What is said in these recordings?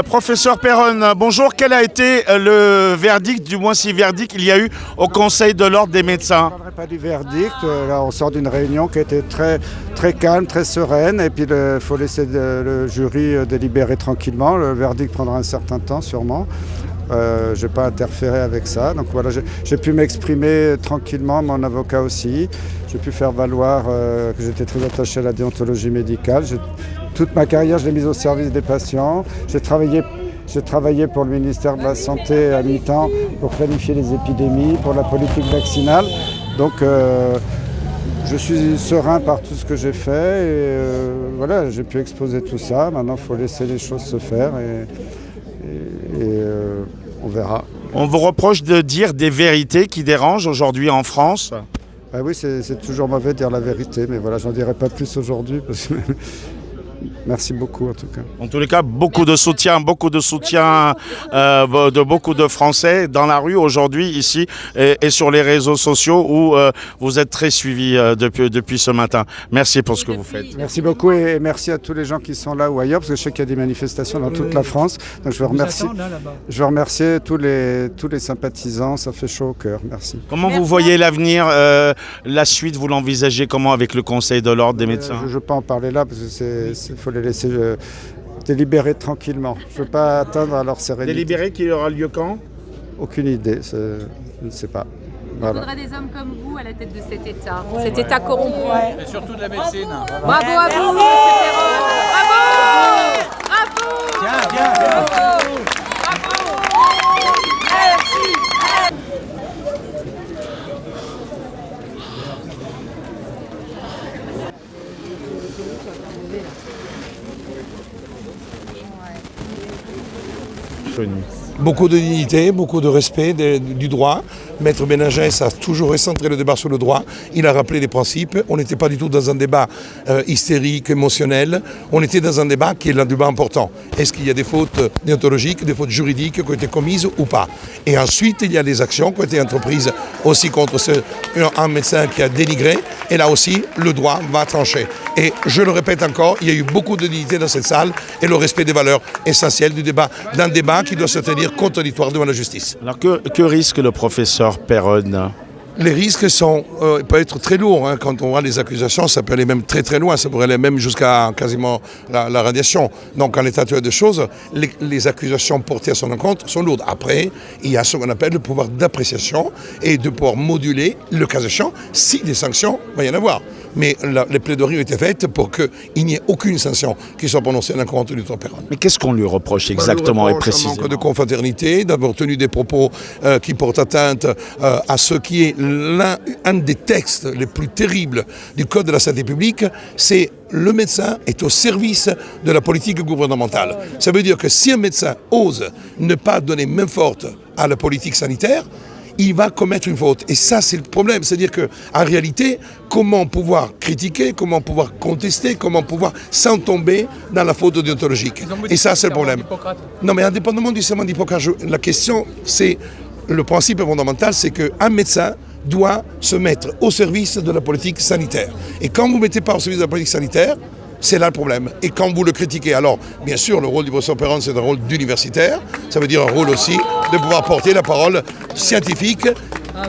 Professeur Perron, bonjour. Quel a été le verdict, du moins si verdict il y a eu au Conseil de l'Ordre des médecins? Je ne parlerai pas du verdict. Là, on sort d'une réunion qui était très, très calme, très sereine. Et puis, il faut laisser le jury délibérer tranquillement. Le verdict prendra un certain temps, sûrement. Je n'ai pas interféré avec ça. Donc voilà, j'ai pu m'exprimer tranquillement, mon avocat aussi. J'ai pu faire valoir que j'étais très attaché à la déontologie médicale. Toute ma carrière, je l'ai mise au service des patients. J'ai travaillé pour le ministère de la Santé à mi-temps pour planifier les épidémies, pour la politique vaccinale. Donc je suis serein par tout ce que j'ai fait et voilà, j'ai pu exposer tout ça. Maintenant, il faut laisser les choses se faire et on verra. On vous reproche de dire des vérités qui dérangent aujourd'hui en France? Ah oui, c'est toujours mauvais de dire la vérité, mais voilà, j'en dirai pas plus aujourd'hui. Merci beaucoup en tout cas. En tous les cas, beaucoup de soutien de beaucoup de Français dans la rue aujourd'hui, ici, et sur les réseaux sociaux où vous êtes très suivis depuis ce matin. Merci pour ce que vous faites. Merci beaucoup et merci à tous les gens qui sont là ou ailleurs, parce que je sais qu'il y a des manifestations dans toute la France. Donc je veux remercier tous les sympathisants, ça fait chaud au cœur. Merci. Comment vous voyez l'avenir, la suite, vous l'envisagez comment avec le Conseil de l'Ordre des médecins? Je ne veux pas en parler là, parce que il faut les laisser délibérer tranquillement. Je ne veux pas atteindre à leur sérénité. Délibérer qui aura lieu quand? Aucune idée, je ne sais pas. Voilà. Il faudrait des hommes comme vous à la tête de cet État, cet État corrompu. Et surtout de la médecine. Bravo à vous, M. Perron. Bravo. Bravo. Tiens. Bravo. Merci. Beaucoup de dignité, beaucoup de respect du droit. Maître Benagès a toujours recentré le débat sur le droit. Il a rappelé les principes. On n'était pas du tout dans un débat hystérique, émotionnel. On était dans un débat qui est un débat important. Est-ce qu'il y a des fautes déontologiques, des fautes juridiques qui ont été commises ou pas? Et ensuite, il y a des actions qui ont été entreprises aussi contre un médecin qui a dénigré. Et là aussi, le droit va trancher. Et je le répète encore, il y a eu beaucoup de dignité dans cette salle et le respect des valeurs essentielles du débat, d'un débat qui doit se tenir contradictoire devant la justice. Alors que risque le professeur Perron? Les risques peuvent être très lourds. Quand on voit les accusations, ça peut aller même très très loin. Ça pourrait aller même jusqu'à quasiment la radiation. Donc en l'état actuel des choses, les accusations portées à son encontre sont lourdes. Après, il y a ce qu'on appelle le pouvoir d'appréciation et de pouvoir moduler le cas échéant si des sanctions va y en avoir. Mais les plaidoiries ont été faites pour qu'il n'y ait aucune sanction qui soit prononcée à l'encontre du docteur Perron. Mais qu'est-ce qu'on lui reproche exactement et précisément? Un manque de confraternité, d'avoir tenu des propos qui portent atteinte à ce qui est un des textes les plus terribles du Code de la santé publique, c'est le médecin est au service de la politique gouvernementale. Ça veut dire que si un médecin ose ne pas donner main forte à la politique sanitaire, il va commettre une faute. Et ça, c'est le problème. C'est-à-dire qu'en réalité, comment pouvoir critiquer, comment pouvoir contester, comment pouvoir s'en tomber dans la faute déontologique. Et ça, c'est le problème. Non, mais indépendamment du serment d'Hippocrate, la question, c'est le principe fondamental, c'est qu'un médecin doit se mettre au service de la politique sanitaire. Et quand vous ne mettez pas au service de la politique sanitaire, c'est là le problème. Et quand vous le critiquez, alors, bien sûr, le rôle du professeur Perron, c'est un rôle d'universitaire. Ça veut dire un rôle aussi de pouvoir porter la parole scientifique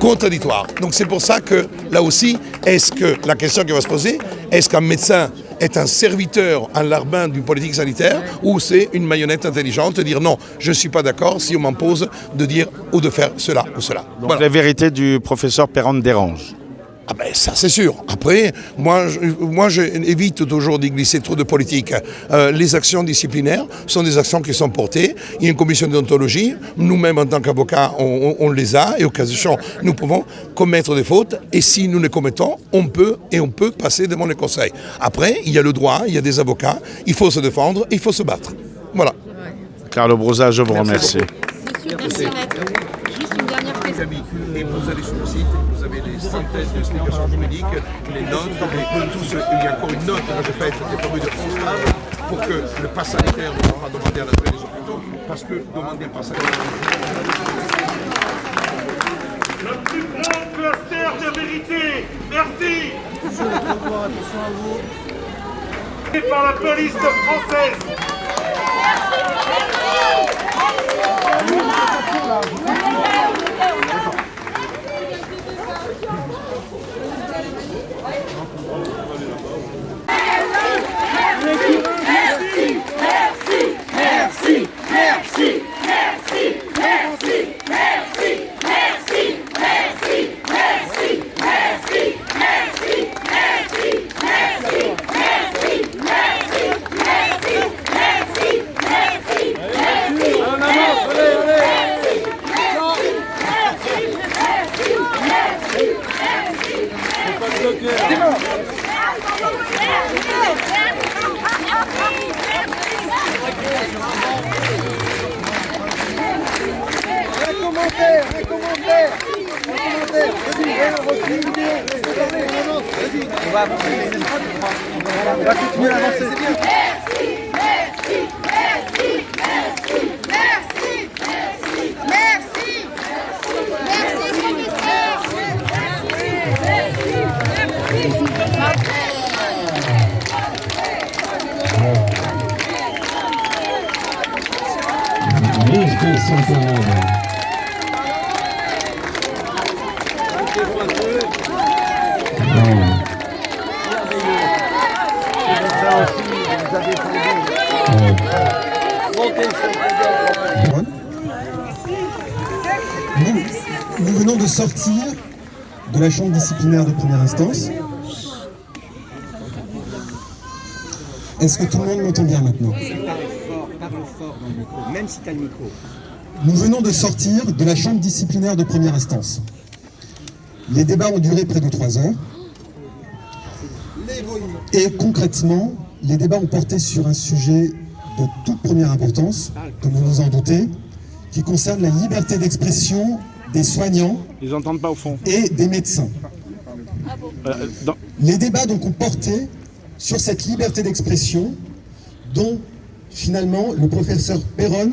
contradictoire. Donc c'est pour ça que, là aussi, est-ce que la question qui va se poser, est-ce qu'un médecin est un serviteur, un larbin d'une politique sanitaire, ou c'est une marionnette intelligente de dire non, je ne suis pas d'accord si on m'impose de dire ou de faire cela ou cela. Donc voilà. La vérité du professeur Perron dérange. Ah ben ça c'est sûr. Après, moi j'évite toujours d'y glisser trop de politique. Les actions disciplinaires sont des actions qui sont portées. Il y a une commission de déontologie. Nous-mêmes en tant qu'avocats, on les a. Et au cas échéant, nous pouvons commettre des fautes. Et si nous les commettons, on peut passer devant les conseils. Après, il y a le droit, il y a des avocats. Il faut se défendre, il faut se battre. Voilà. Carlo Brosa, je vous remercie. Monsieur, juste une dernière question. Et vous allez sur le site, vous avez des centaines d'explications juridiques, les notes, il y a encore une note que j'ai faite qui est parue de France pour que le pass sanitaire ne soit pas demandé à l'entrée des hôpitaux, parce que demander un pass sanitaire... Le plus grand cluster de vérité. Merci. Sur le trottoir, attention à vous. Par la police française. Nous venons de sortir de la chambre disciplinaire de première instance. Est-ce que tout le monde m'entend bien maintenant? Parle fort dans le micro, même si tu as le micro. Nous venons de sortir de la chambre disciplinaire de première instance. Les débats ont duré près de 3 heures. Et concrètement, les débats ont porté sur un sujet de toute première importance, comme vous vous en doutez, qui concerne la liberté d'expression des soignants Ils n'entendent pas au fond. et des médecins. Les débats donc ont porté sur cette liberté d'expression dont finalement le professeur Perron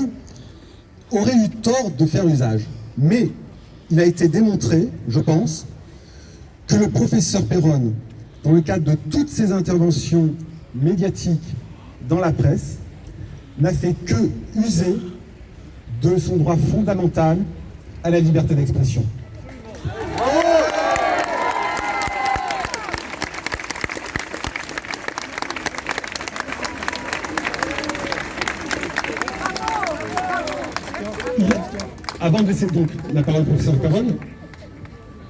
aurait eu tort de faire usage. Mais il a été démontré, je pense, que le professeur Perron, dans le cadre de toutes ses interventions médiatiques dans la presse, n'a fait que user de son droit fondamental à la liberté d'expression. Avant de laisser donc la parole au professeur Perron,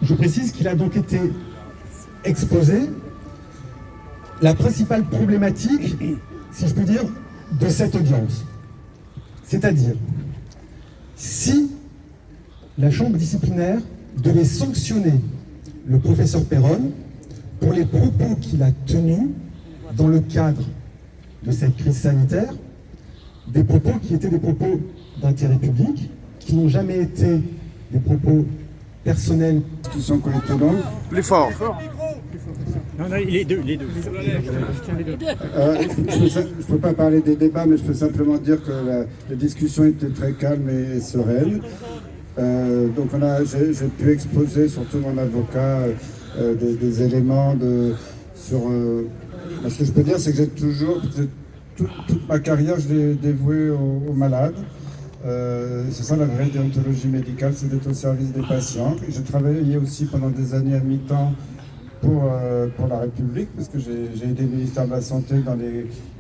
je précise qu'il a donc été exposé la principale problématique, si je peux dire, de cette audience. C'est-à-dire, si la chambre disciplinaire devait sanctionner le professeur Perron pour les propos qu'il a tenus dans le cadre de cette crise sanitaire, des propos qui étaient des propos d'intérêt public, qui n'ont jamais été des propos personnels. Discussion qui ont été longues. Plus fort. Non, les deux. Je ne peux pas parler des débats, mais je peux simplement dire que la discussion était très calme et sereine. Donc j'ai pu exposer, surtout mon avocat, des éléments sur... ce que je peux dire, c'est que toute ma carrière, je l'ai dévouée aux malades. C'est ça la vraie déontologie médicale, c'est d'être au service des patients. J'ai travaillé aussi pendant des années à mi-temps pour la République, parce que j'ai aidé le ministère de la Santé dans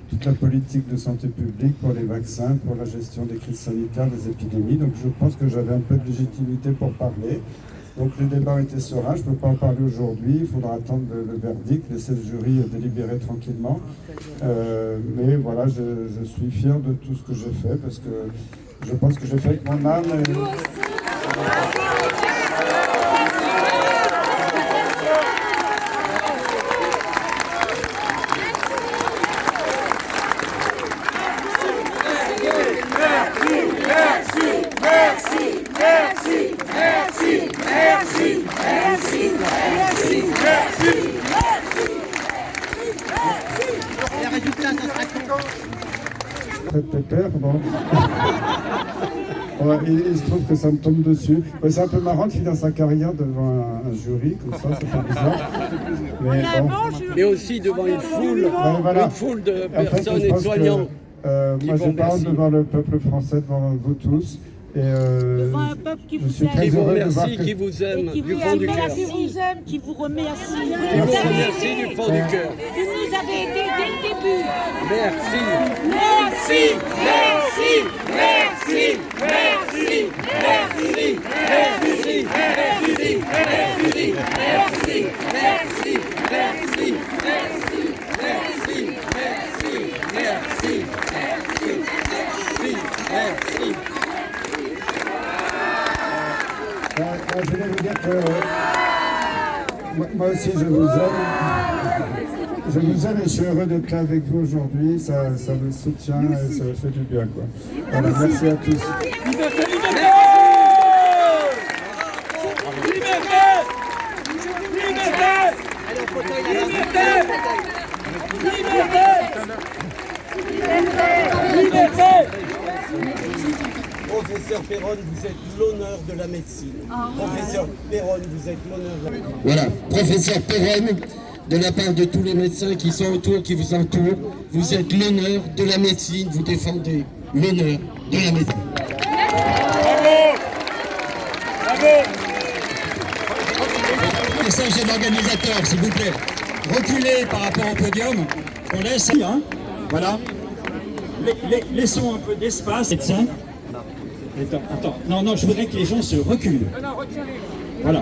toute la politique de santé publique, pour les vaccins, pour la gestion des crises sanitaires, des épidémies. Donc je pense que j'avais un peu de légitimité pour parler. Donc les débats ont été sereins, je ne peux pas en parler aujourd'hui, il faudra attendre le verdict, laisser le jury délibérer tranquillement. Mais voilà, je suis fier de tout ce que j'ai fait, parce que je pense que j'ai fait avec mon âme. Bon. Ouais, il se trouve que ça me tombe dessus. Ouais, c'est un peu marrant de finir sa carrière devant un jury, comme ça fait bizarre. Mais, bon. Mais aussi devant une foule, Ouais, voilà. une foule de En fait, personnes je et de pense que, soignants. moi, je vont parle merci. devant le peuple français, devant vous tous. Et Devant un peuple qui je vous suis aime. très Qui vous heureux de voir remercie, que... qui vous aime Qui du vous fond du aime, cœur. qui vous aime, qui vous remercie. Qui vous remercie du fond du cœur. Vous nous avez aidés dès le début. Merci. Merci, merci, merci, merci, merci, merci, merci, merci, merci, merci, merci, Je voulais vous dire que moi aussi je vous aime. Je vous aime et je suis heureux d'être là avec vous aujourd'hui. Ça me soutient et ça me fait du bien, quoi. Voilà, merci à tous. Professeur Perron, vous êtes l'honneur de la médecine. Professeur Perron, vous êtes l'honneur de la médecine. Voilà, professeur Perron, de la part de tous les médecins qui sont autour, qui vous entourent, vous êtes l'honneur de la médecine, vous défendez l'honneur de la médecine. Message de l'organisateur, s'il vous plaît. Reculez par rapport au podium, on laisse, hein, voilà. Laissons un peu d'espace. Médecin. Attends, non, je voudrais que les gens se reculent. Voilà.